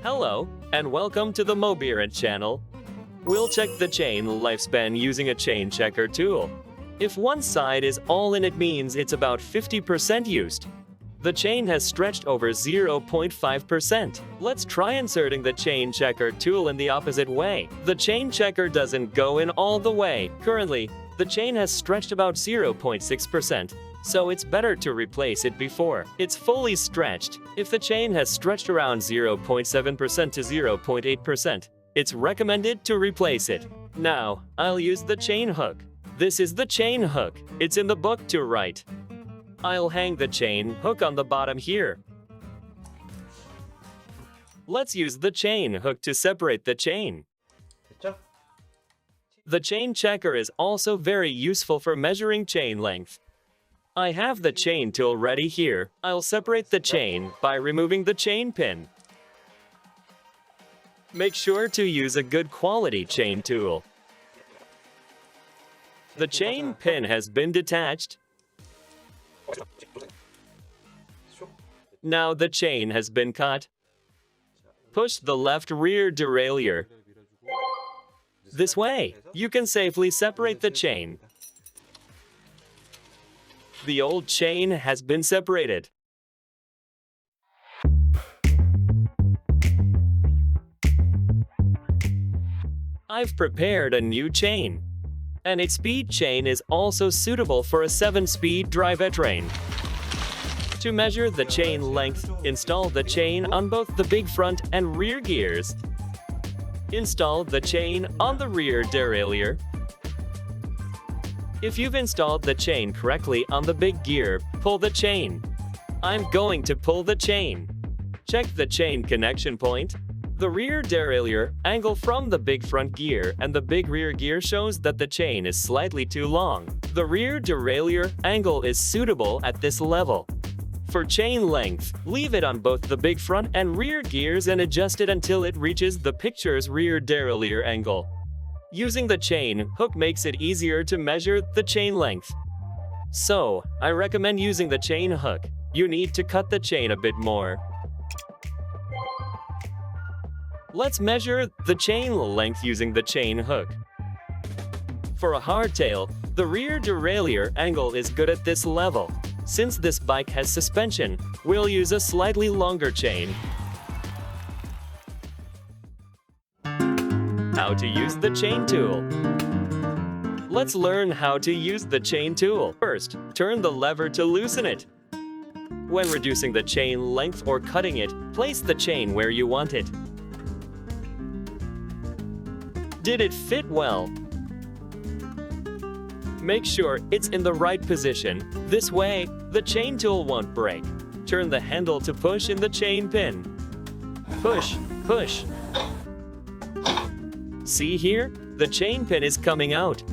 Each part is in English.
Hello, and welcome to the Mobiran channel. We'll check the chain lifespan using a chain checker tool. If one side is all in, it means it's about 50% used. The chain has stretched over 0.5%. Let's try inserting the chain checker tool in the opposite way. The chain checker doesn't go in all the way. Currently, the chain has stretched about 0.6%. So it's better to replace it before it's fully stretched. If the chain has stretched around 0.7% to 0.8%, it's recommended to replace it. Now, I'll use the chain hook. This is the chain hook. It's in the book to right. I'll hang the chain hook on the bottom here. Let's use the chain hook to separate the chain. The chain checker is also very useful for measuring chain length. I have the chain tool ready here. I'll separate the chain by removing the chain pin. Make sure to use a good quality chain tool. The chain pin has been detached. Now the chain has been cut. Push the left rear derailleur. This way, you can safely separate the chain. The old chain has been separated. I've prepared a new chain. An 8-speed chain is also suitable for a 7-speed drivetrain. To measure the chain length, install the chain on both the big front and rear gears. Install the chain on the rear derailleur. If you've installed the chain correctly on the big gear, pull the chain. I'm going to pull the chain. Check the chain connection point. The rear derailleur angle from the big front gear and the big rear gear shows that the chain is slightly too long. The rear derailleur angle is suitable at this level. For chain length, leave it on both the big front and rear gears and adjust it until it reaches the picture's rear derailleur angle. Using the chain hook makes it easier to measure the chain length. So, I recommend using the chain hook. You need to cut the chain a bit more. Let's measure the chain length using the chain hook. For a hardtail, the rear derailleur angle is good at this level. Since this bike has suspension, we'll use a slightly longer chain. How to use the chain tool. Let's learn how to use the chain tool. First, turn the lever to loosen it. When reducing the chain length or cutting it, place the chain where you want it. Did it fit well? Make sure it's in the right position. This way, the chain tool won't break. Turn the handle to push in the chain pin. Push, push. See here? The chain pin is coming out.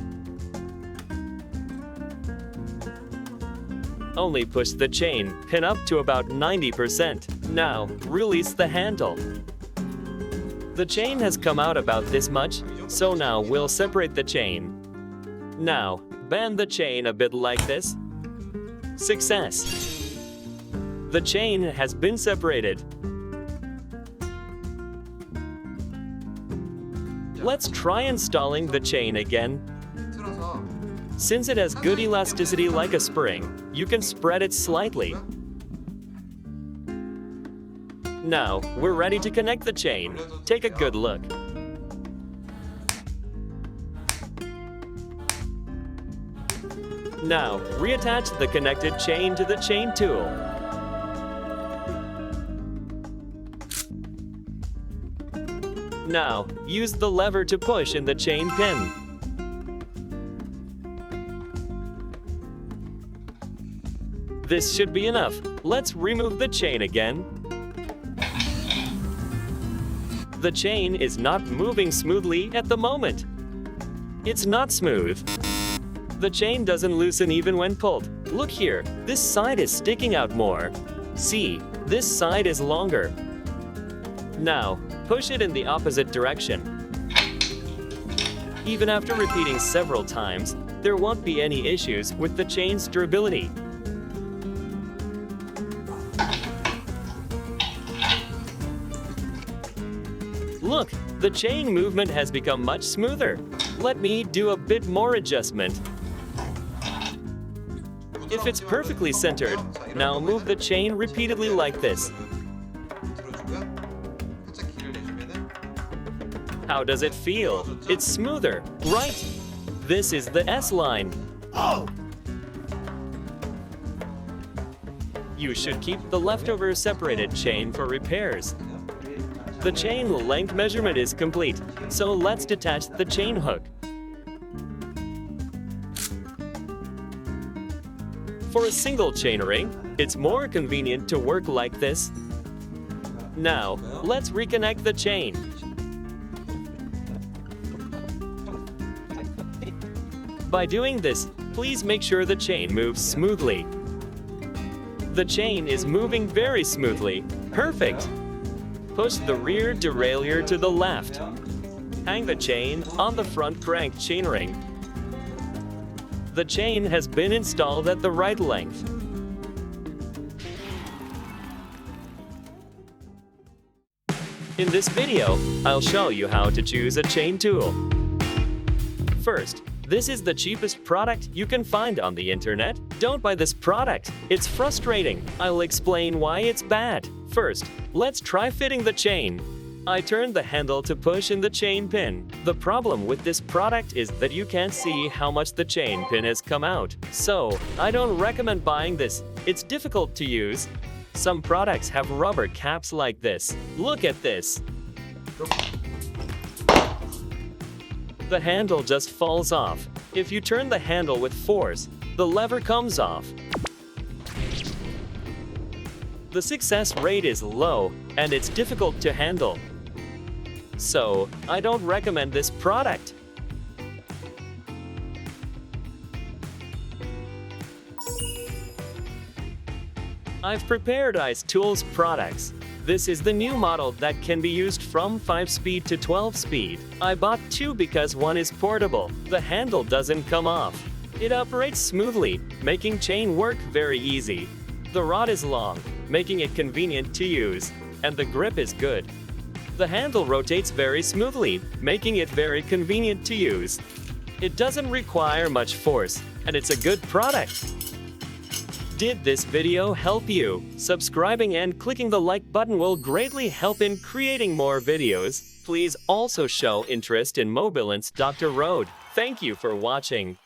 Only push the chain pin up to about 90%. Now, release the handle. The chain has come out about this much, so now we'll separate the chain. Now, bend the chain a bit like this. Success! The chain has been separated. Let's try installing the chain again. Since it has good elasticity like a spring, you can spread it slightly. Now, we're ready to connect the chain. Take a good look. Now, reattach the connected chain to the chain tool. Now, use the lever to push in the chain pin. This should be enough. Let's remove the chain again. The chain is not moving smoothly at the moment. It's not smooth. The chain doesn't loosen even when pulled. Look here, this side is sticking out more. See, this side is longer. Now, push it in the opposite direction. Even after repeating several times, there won't be any issues with the chain's durability. The chain movement has become much smoother. Let me do a bit more adjustment. If it's perfectly centered, now move the chain repeatedly like this. How does it feel? It's smoother, right? This is the S-line. You should keep the leftover separated chain for repairs. The chain length measurement is complete, so let's detach the chain hook. For a single chain ring, it's more convenient to work like this. Now, let's reconnect the chain. By doing this, please make sure the chain moves smoothly. The chain is moving very smoothly. Perfect! Push the rear derailleur to the left. Hang the chain on the front crank chainring. The chain has been installed at the right length. In this video, I'll show you how to choose a chain tool. First, this is the cheapest product you can find on the internet. Don't buy this product. It's frustrating. I'll explain why it's bad. First, let's try fitting the chain. I turned the handle to push in the chain pin. The problem with this product is that you can't see how much the chain pin has come out. So, I don't recommend buying this. It's difficult to use. Some products have rubber caps like this. Look at this. The handle just falls off. If you turn the handle with force, the lever comes off. The success rate is low, and it's difficult to handle. So, I don't recommend this product. I've prepared Ice Tools products. This is the new model that can be used from 5-speed to 12-speed. I bought two because one is portable. The handle doesn't come off. It operates smoothly, making chain work very easy. The rod is long, making it convenient to use, and the grip is good. The handle rotates very smoothly, making it very convenient to use. It doesn't require much force, and it's a good product. Did this video help you? Subscribing and clicking the like button will greatly help in creating more videos. Please also show interest in Mobilance Dr. Road. Thank you for watching.